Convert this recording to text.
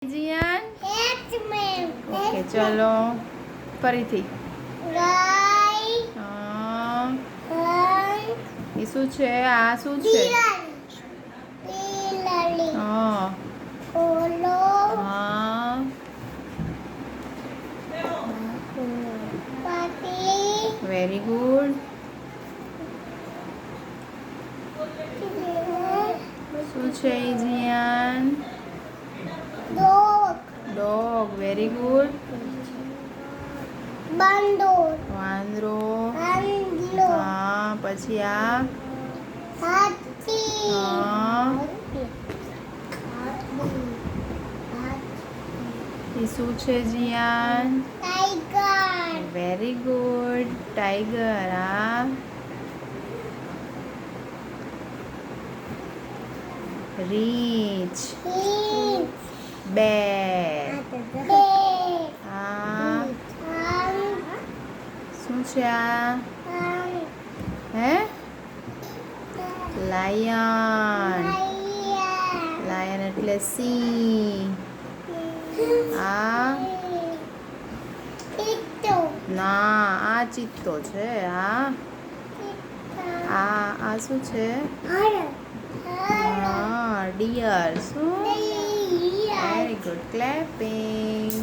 જીયાન okay ચલો ફરીથી એ શું છે? આ શું છે? હા વેરી ગુડ. શું છે જીયાન? Dog very good. વાંદરો. હા પછી આ એ શું છે જીયાન? Very good tiger. આ રીંછ. બેર. આ શું છે? આ હે લાયન. લાયન એટલે સિંહ. આ ના આ ચિત્તો છે. આ શું છે? હા ડિયર. શું? Very good clapping.